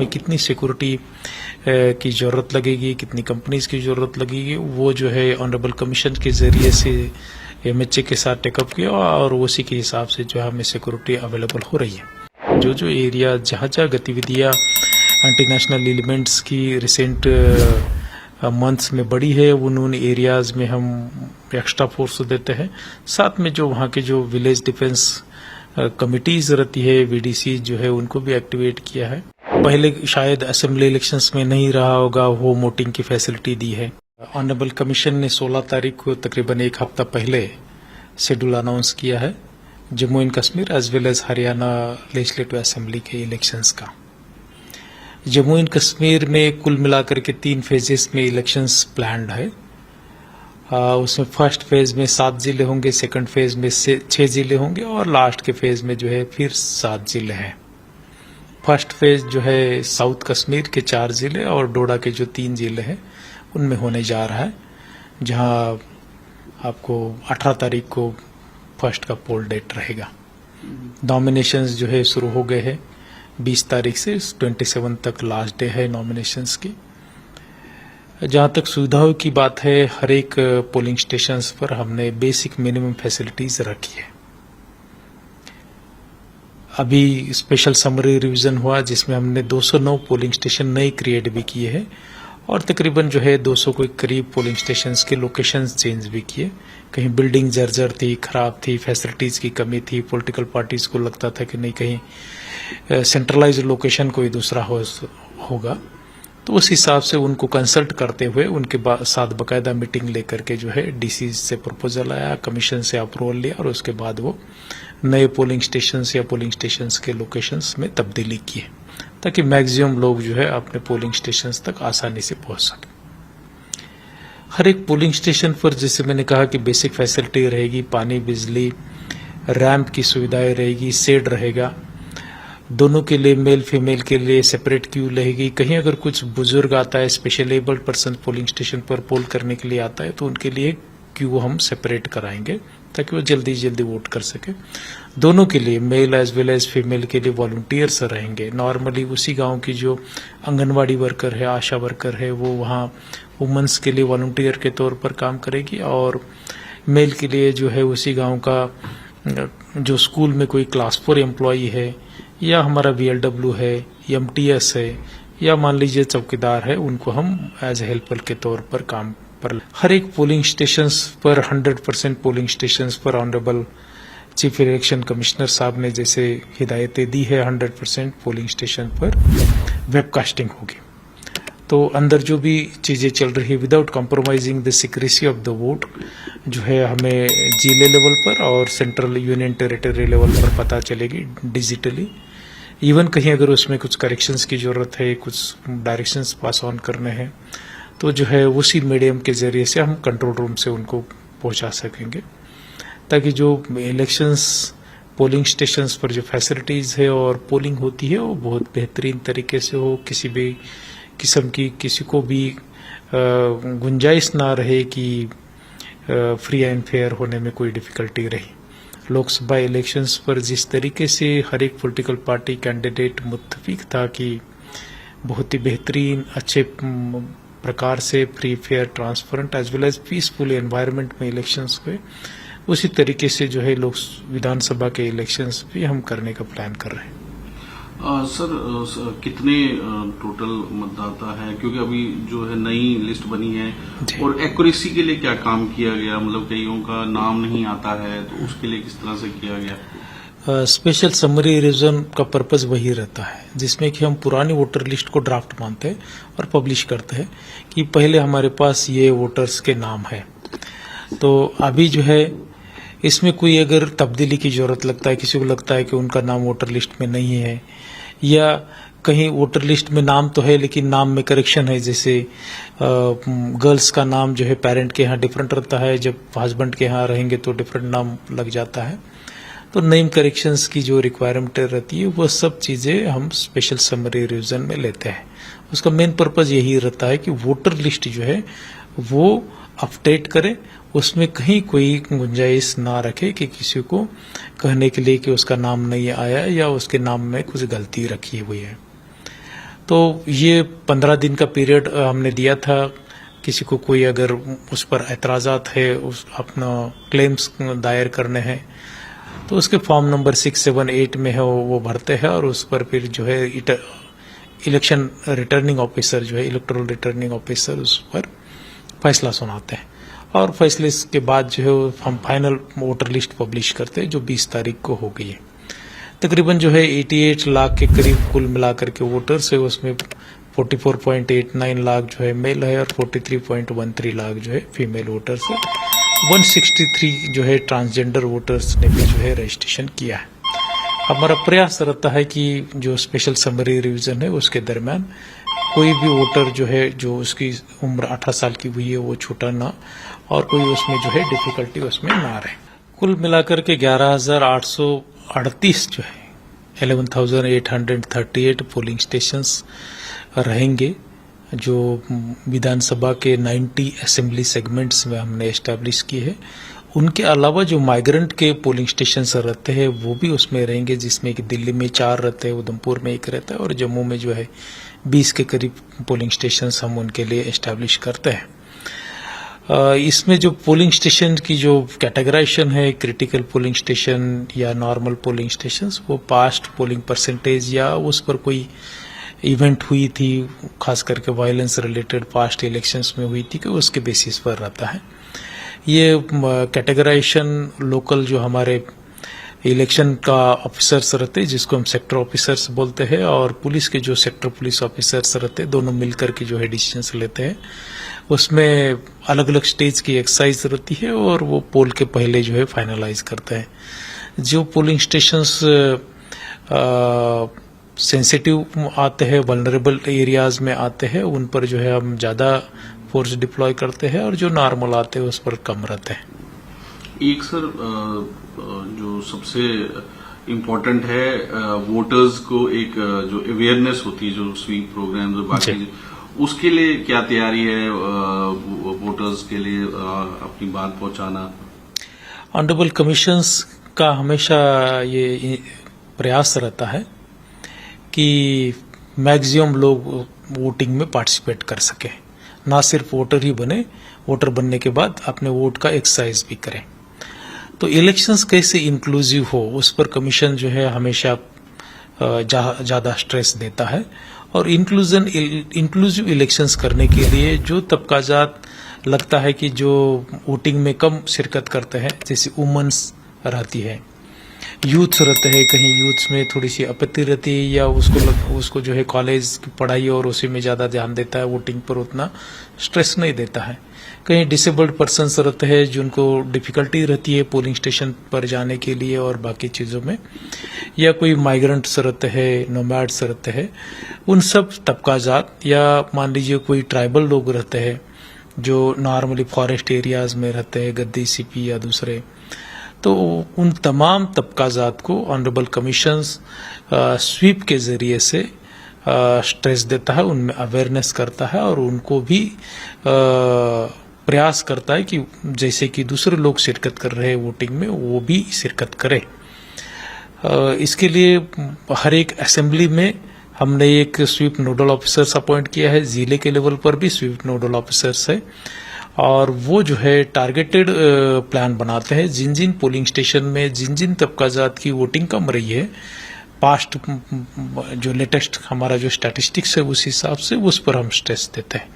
हमें कितनी सिक्योरिटी की ज़रूरत लगेगी, कितनी कंपनीज की ज़रूरत लगेगी, वो जो है ऑनरेबल कमीशन के ज़रिए से MHA के साथ टेकअप किया और उसी के हिसाब से जो है हमें सिक्योरिटी अवेलेबल हो रही है। जो एरिया जहाँ गतिविधियाँ एंटी नेशनल एलिमेंट्स की रिसेंट मंथ्स में बढ़ी है, उन एरियाज़ में हम एक्स्ट्रा फोर्स देते हैं। साथ में जो वहाँ के जो विलेज डिफेंस कमिटीज रहती है, VDC जो है, उनको भी एक्टिवेट किया है। पहले शायद असेंबली इलेक्शंस में नहीं रहा होगा, वो वोटिंग की फैसिलिटी दी है। ऑनरेबल कमीशन ने 16 तारीख को तकरीबन एक हफ्ता पहले शेड्यूल अनाउंस किया है Jammu and Kashmir as well as Haryana legislative assembly के इलेक्शंस का। जम्मू एंड कश्मीर में कुल मिलाकर के 3 फेजेस में इलेक्शंस प्लान्ड है। उसमें फर्स्ट फेज में 7 जिले होंगे, सेकंड फेज में 6 जिले होंगे और लास्ट के फेज में जो है फिर 7 जिले हैं। फर्स्ट फेज जो है साउथ कश्मीर के 4 जिले और डोडा के जो 3 जिले हैं उनमें होने जा रहा है, जहां आपको 18 तारीख को फर्स्ट का पोल डेट रहेगा। नॉमिनेशंस जो है शुरू हो गए हैं, 20 तारीख से 27 तक लास्ट डे है नॉमिनेशंस की। जहां तक सुविधाओं की बात है, हर एक पोलिंग स्टेशंस पर हमने बेसिक मिनिमम फैसिलिटीज रखी है। अभी स्पेशल समरी रिवीजन हुआ जिसमें हमने 209 पोलिंग स्टेशन नए क्रिएट भी किए हैं और तकरीबन जो है 200 के करीब पोलिंग स्टेशंस के लोकेशंस चेंज भी किए। कहीं बिल्डिंग जर्जर थी, खराब थी, फैसिलिटीज की कमी थी, पॉलिटिकल पार्टीज को लगता था कि नहीं कहीं सेंट्रलाइज्ड लोकेशन कोई दूसरा होगा, तो उस हिसाब से उनको कंसल्ट करते हुए उनके साथ बकायदा मीटिंग लेकर के जो है DC से प्रपोजल आया, कमीशन से अप्रूवल लिया और उसके बाद वो नए पोलिंग स्टेशंस या पोलिंग स्टेशंस के लोकेशंस में तब्दीली किए ताकि मैक्सिमम लोग जो है अपने पोलिंग स्टेशंस तक आसानी से पहुंच सके। हर एक पोलिंग स्टेशन पर जैसे मैंने कहा कि बेसिक फैसिलिटी रहेगी, पानी, बिजली, रैंप की सुविधाएं रहेगी, शेड रहेगा, दोनों के लिए मेल फीमेल के लिए सेपरेट क्यू रहेगी। कहीं अगर कुछ बुजुर्ग आता है, special abled person polling station पर पोल करने के लिए आता है, तो उनके लिए क्यू हम सेपरेट कराएंगे ताकि वो जल्दी जल्दी वोट कर सके। दोनों के लिए male as well as female के लिए वॉलंटियर्स रहेंगे। नॉर्मली उसी गांव की जो आंगनवाड़ी वर्कर है, आशा वर्कर है, वो वहाँ वुमेन्स के लिए वॉलंटियर के तौर पर काम करेगी और मेल के लिए जो है उसी गांव का जो स्कूल में कोई क्लास 4 एम्प्लॉई है या हमारा VLW है, MTS है या मान लीजिए चौकीदार है, उनको हम एज हेल्पर के तौर पर काम पर। हर एक पोलिंग स्टेशंस पर 100% पोलिंग स्टेशंस पर ऑनरेबल चीफ इलेक्शन कमिश्नर साहब ने जैसे हिदायतें दी है, 100% पोलिंग स्टेशन पर वेबकास्टिंग होगी। तो अंदर जो भी चीजें चल रही है without compromising the secrecy of the vote जो है हमें जिले लेवल पर और सेंट्रल यूनियन टेरिटरी लेवल पर पता चलेगी डिजिटली। इवन कहीं अगर उसमें कुछ करेक्शंस की जरूरत है, कुछ डायरेक्शंस पास ऑन करने हैं, तो जो है उसी मीडियम के जरिए से हम कंट्रोल रूम से उनको पहुंचा सकेंगे ताकि जो इलेक्शंस पोलिंग स्टेशंस पर जो फैसिलिटीज है और पोलिंग होती है वो बहुत बेहतरीन तरीके से हो, किसी भी किस्म की किसी को भी गुंजाइश ना रहे कि फ्री एंड फेयर होने में कोई डिफिकल्टी रही। लोकसभा इलेक्शंस पर जिस तरीके से हर एक पॉलिटिकल पार्टी कैंडिडेट मुत्तफिक था कि बहुत ही बेहतरीन अच्छे प्रकार से free fair transparent as well as peaceful environment में इलेक्शंस हुए, उसी तरीके से जो है लोक विधानसभा के इलेक्शंस भी हम करने का प्लान कर रहे हैं। सर कितने टोटल मतदाता है, क्योंकि अभी जो है नई लिस्ट बनी है और एक्यूरेसी के लिए क्या काम किया गया, मतलब कईयों का नाम नहीं आता है तो उसके लिए किस तरह से किया गया? स्पेशल समरी रिवीजन का पर्पज वही रहता है जिसमें कि हम पुरानी वोटर लिस्ट को ड्राफ्ट मानते हैं और पब्लिश करते हैं कि पहले हमारे पास ये वोटर्स के नाम है, तो अभी जो है इसमें कोई अगर तब्दीली की जरूरत लगता है, किसी को लगता है कि उनका नाम वोटर लिस्ट में नहीं है या कहीं वोटर लिस्ट में नाम तो है लेकिन नाम में करेक्शन है, जैसे गर्ल्स का नाम जो है पेरेंट के यहाँ डिफरेंट रहता है, जब हस्बैंड के यहाँ रहेंगे तो डिफरेंट नाम लग जाता है, तो नेम करेक्शंस की जो रिक्वायरमेंट रहती है वो सब चीजें हम स्पेशल समरी रिवीजन में लेते हैं। उसका मेन पर्पज यही रहता है कि वोटर लिस्ट जो है वो अपडेट करें, उसमें कहीं कोई गुंजाइश ना रखे कि किसी को कहने के लिए कि उसका नाम नहीं आया या उसके नाम में कुछ गलती रखी हुई है। तो ये 15 दिन का पीरियड हमने दिया था। किसी को कोई अगर उस पर एतराज़ात है, उस अपना क्लेम्स दायर करने हैं, तो उसके फॉर्म नंबर 678 में है वो भरते हैं और उस पर फिर जो है इलेक्शन रिटर्निंग ऑफिसर जो है इलेक्टोरल रिटर्निंग ऑफिसर उस पर फैसला सुनाते हैं और फैसले के बाद जो है हम फाइनल वोटर लिस्ट पब्लिश करते हैं जो 20 तारीख को हो गई है। तकरीबन जो है 88 लाख के करीब कुल मिलाकर के वोटर्स है, उसमें 44.89 लाख जो है मेल है और 43.13 लाख जो है फीमेल वोटर्स है। 163 जो है ट्रांसजेंडर वोटर्स ने भी जो है रजिस्ट्रेशन किया है। हमारा प्रयास रहता है कि जो स्पेशल समरी रिवीजन है उसके दरमियान कोई भी वोटर जो है जो उसकी उम्र 18 साल की हुई है वो छूटा ना और कोई उसमें जो है डिफिकल्टी उसमें ना रहे। कुल मिलाकर के 11,838 जो है 11,838 पोलिंग स्टेशंस रहेंगे जो विधानसभा के 90 असेंबली सेगमेंट्स में हमने एस्टैब्लिश किए हैं। उनके अलावा जो माइग्रेंट के पोलिंग स्टेशन रहते हैं वो भी उसमें रहेंगे, जिसमें कि दिल्ली में 4 रहते हैं, उधमपुर में 1 रहता है और जम्मू में जो है 20 के करीब पोलिंग स्टेशन हम उनके लिए एस्टैब्लिश करते हैं। इसमें जो पोलिंग स्टेशन की जो कैटेगराइजेशन है, क्रिटिकल पोलिंग स्टेशन या नॉर्मल पोलिंग स्टेशन, वो पास्ट पोलिंग परसेंटेज या उस पर कोई इवेंट हुई थी खास करके वायलेंस रिलेटेड पास्ट इलेक्शंस में हुई थी कि उसके बेसिस पर रहता है। ये कैटेगराइजेशन लोकल जो हमारे इलेक्शन का ऑफिसर्स रहते हैं जिसको हम सेक्टर ऑफिसर्स बोलते हैं और पुलिस के जो सेक्टर पुलिस ऑफिसर्स रहते हैं, दोनों मिलकर के जो है डिसीजंस लेते हैं। उसमें अलग अलग स्टेज की एक्सरसाइज रहती है और वो पोल के पहले जो है फाइनलाइज करते हैं। जो पोलिंग स्टेशंस सेंसिटिव आते हैं, वल्नरेबल एरियाज में आते हैं, उन पर जो है हम ज़्यादा फोर्स डिप्लॉय करते हैं और जो नॉर्मल आते हैं उस पर कम रहते हैं। एक सर जो सबसे इम्पोर्टेंट है वोटर्स को एक जो अवेयरनेस होती है जो स्वीप प्रोग्राम जो बाकी उसके लिए क्या तैयारी है वोटर्स के लिए अपनी बात पहुंचाना? ऑनरेबल कमीशंस का हमेशा ये प्रयास रहता है कि मैक्सिमम लोग वोटिंग में पार्टिसिपेट कर सके, ना सिर्फ वोटर ही बने, वोटर बनने के बाद अपने वोट का एक्सरसाइज भी करें। तो इलेक्शंस कैसे इंक्लूसिव हो उस पर कमीशन जो है हमेशा ज़्यादा स्ट्रेस देता है और इंक्लूसिव इलेक्शंस करने के लिए जो तबकाजात लगता है कि जो वोटिंग में कम शिरकत करते हैं, जैसे वुमेन्स रहती है, यूथ रहते हैं, कहीं यूथ में थोड़ी सी आपत्ति रहती है या उसको जो है कॉलेज की पढ़ाई और उसी में ज़्यादा ध्यान देता है, वोटिंग पर उतना स्ट्रेस नहीं देता है। कहीं डिसेबल्ड पर्सन्स रहते हैं जिनको डिफिकल्टी रहती है पोलिंग स्टेशन पर जाने के लिए और बाकी चीज़ों में, या कोई माइग्रेंट्स रहते हैं, नोमैड्स रहते हैं, उन सब तबकाजात या मान लीजिए कोई ट्राइबल लोग रहते हैं जो नॉर्मली फॉरेस्ट एरियाज में रहते हैं, गद्दी सीपी या दूसरे, तो उन तमाम तबकाजात को ऑनरेबल कमीशंस स्वीप के जरिए से स्ट्रेस देता है, उनमें अवेयरनेस करता है और उनको भी प्रयास करता है कि जैसे कि दूसरे लोग शिरकत कर रहे हैं वोटिंग में वो भी शिरकत करें। इसके लिए हर एक असेंबली में हमने एक स्वीप नोडल ऑफिसर्स अपॉइंट किया है, जिले के लेवल पर भी स्वीप नोडल ऑफिसर्स है और वो जो है टारगेटेड प्लान बनाते हैं जिन जिन पोलिंग स्टेशन में जिन जिन तबकाजात की वोटिंग कम रही है, पास्ट जो लेटेस्ट हमारा जो स्टैटिस्टिक्स है उस हिसाब से उस पर हम स्ट्रेस देते हैं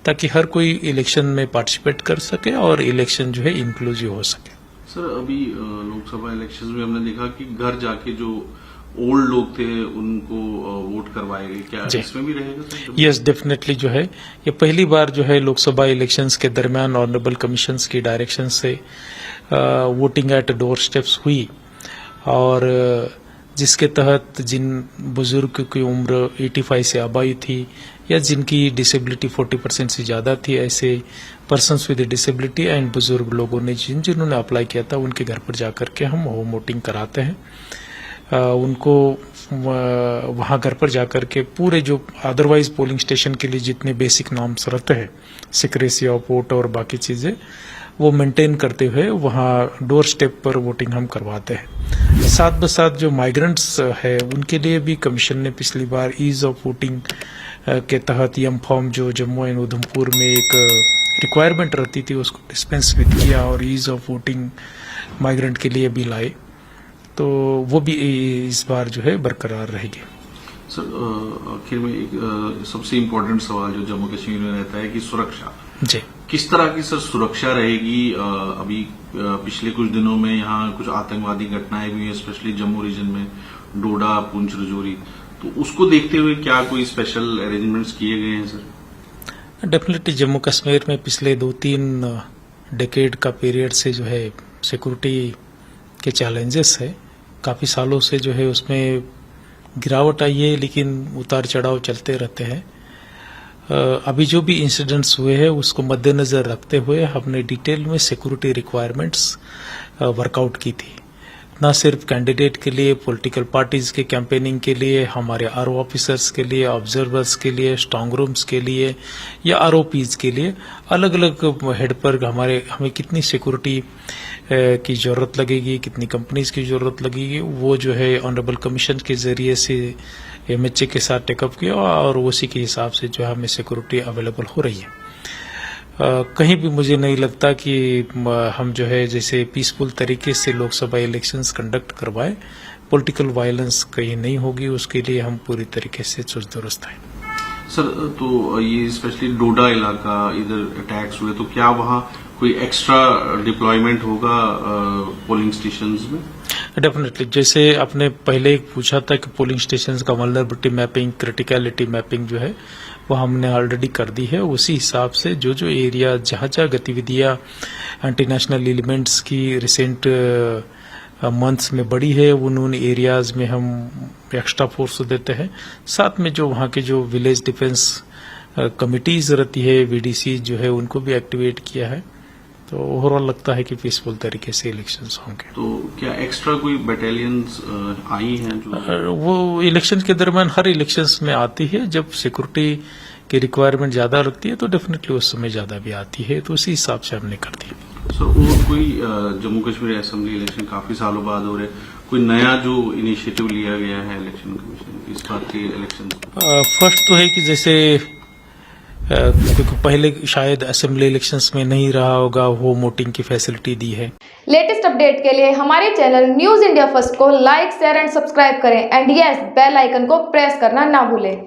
ताकि हर कोई इलेक्शन में पार्टिसिपेट कर सके और इलेक्शन जो है इंक्लूसिव हो सके। सर अभी लोकसभा इलेक्शन में हमने देखा कि घर जाके जो ओल्ड लोग थे उनको वोट करवाए गए, क्या इसमें भी रहेगा सर? यस, डेफिनेटली जो है ये पहली बार जो है लोकसभा इलेक्शंस के दरमियान ऑनरेबल कमीशंस की डायरेक्शन से वोटिंग एट डोर स्टेप्स हुई और जिसके तहत जिन बुजुर्ग की उम्र 85 से अबाई थी या जिनकी डिसेबिलिटी 40% से ज़्यादा थी, ऐसे पर्सन्स विद डिसेबिलिटी एंड बुजुर्ग लोगों ने जिन्होंने अप्लाई किया था उनके घर पर जाकर के हम होम वोटिंग कराते हैं। उनको वहाँ घर पर जाकर के पूरे जो अदरवाइज पोलिंग स्टेशन के लिए जितने बेसिक नॉर्म्स रहते हैं, सिक्रेसी ऑफ वोट और बाकी चीज़ें, वो मेंटेन करते हुए वहाँ डोर स्टेप पर वोटिंग हम करवाते हैं। साथ ब साथ जो माइग्रेंट्स है उनके लिए भी कमीशन ने पिछली बार ईज ऑफ वोटिंग के तहत यम फॉर्म जो जम्मू एंड उधमपुर में एक रिक्वायरमेंट रहती थी उसको डिस्पेंस भी किया और ईज ऑफ वोटिंग माइग्रेंट के लिए भी लाए, तो वो भी इस बार जो है बरकरार रहेगी। सर आखिर में एक सबसे इम्पोर्टेंट सवाल जो जम्मू कश्मीर में रहता है कि सुरक्षा जी, किस तरह की सर सुरक्षा रहेगी? अभी पिछले कुछ दिनों में यहाँ कुछ आतंकवादी घटनाएं भी हुई, स्पेशली जम्मू रीजन में डोडा, पुंछ, रजौरी, तो उसको देखते हुए क्या कोई स्पेशल अरेंजमेंट्स किए गए हैं सर? डेफिनेटली जम्मू कश्मीर में पिछले 2-3 डेकेड का पीरियड से जो है सिक्योरिटी के चैलेंजेस है, काफ़ी सालों से जो है उसमें गिरावट आई है, लेकिन उतार चढ़ाव चलते रहते हैं। अभी जो भी इंसिडेंट्स हुए हैं उसको मद्देनजर रखते हुए हमने डिटेल में सिक्योरिटी रिक्वायरमेंट्स वर्कआउट की थी, न सिर्फ कैंडिडेट के लिए, पॉलिटिकल पार्टीज के कैंपेनिंग के लिए, हमारे आरओ ऑफिसर्स के लिए, ऑब्जर्वर्स के लिए, स्ट्रांग रूम्स के लिए या आरओपीज के लिए, अलग अलग हेड पर हमें कितनी सिक्योरिटी की जरूरत लगेगी, कितनी कंपनीज की जरूरत लगेगी, वो जो है ऑनरेबल कमीशन के जरिए से एमएचए के साथ टेकअप किया और उसी के हिसाब से जो है हमें सिक्योरिटी अवेलेबल हो रही है। कहीं भी मुझे नहीं लगता कि हम जो है जैसे पीसफुल तरीके से लोकसभा इलेक्शंस कंडक्ट करवाए, पॉलिटिकल वायलेंस कहीं नहीं होगी, उसके लिए हम पूरी तरीके से चुस्त दुरुस्त हैं। सर तो ये स्पेशली डोडा इलाका इधर अटैक्स हुए, तो क्या वहाँ कोई एक्स्ट्रा डिप्लॉयमेंट होगा पोलिंग स्टेशंस में? डेफिनेटली, जैसे आपने पहले पूछा था कि पोलिंग स्टेशंस का वल्नरेबिलिटी मैपिंग, क्रिटिकलिटी मैपिंग जो है वो हमने ऑलरेडी कर दी है। उसी हिसाब से जो जो एरिया जहाँ गतिविधियाँ एंटी नेशनल एलिमेंट्स की रिसेंट मंथ्स में बढ़ी है उन एरियाज में हम एक्स्ट्रा फोर्स देते हैं। साथ में जो वहाँ के जो विलेज डिफेंस कमिटीज रहती है, वीडीसी जो है, उनको भी एक्टिवेट किया है। तो ओवरऑल लगता है कि पीसफुल तरीके से इलेक्शंस होंगे। तो क्या एक्स्ट्रा कोई बटालियंस आई हैं जो वो इलेक्शन के दरमियान हर इलेक्शंस में आती है, जब सिक्योरिटी की रिक्वायरमेंट ज्यादा लगती है तो डेफिनेटली उस समय ज्यादा भी आती है, तो उसी हिसाब से हमने कर दी। सर और कोई जम्मू कश्मीर असेंबली इलेक्शन काफी सालों बाद हो रहे, कोई नया जो इनिशिएटिव लिया गया है इलेक्शन कमीशन इस बार के इलेक्शन? फर्स्ट तो है कि जैसे क्योंकि पहले शायद असेंबली इलेक्शंस में नहीं रहा होगा, होम वोटिंग की फैसिलिटी दी है। लेटेस्ट अपडेट के लिए हमारे चैनल न्यूज इंडिया फर्स्ट को लाइक, शेयर एंड सब्सक्राइब करें एंड यस बेल आइकन को प्रेस करना ना भूलें।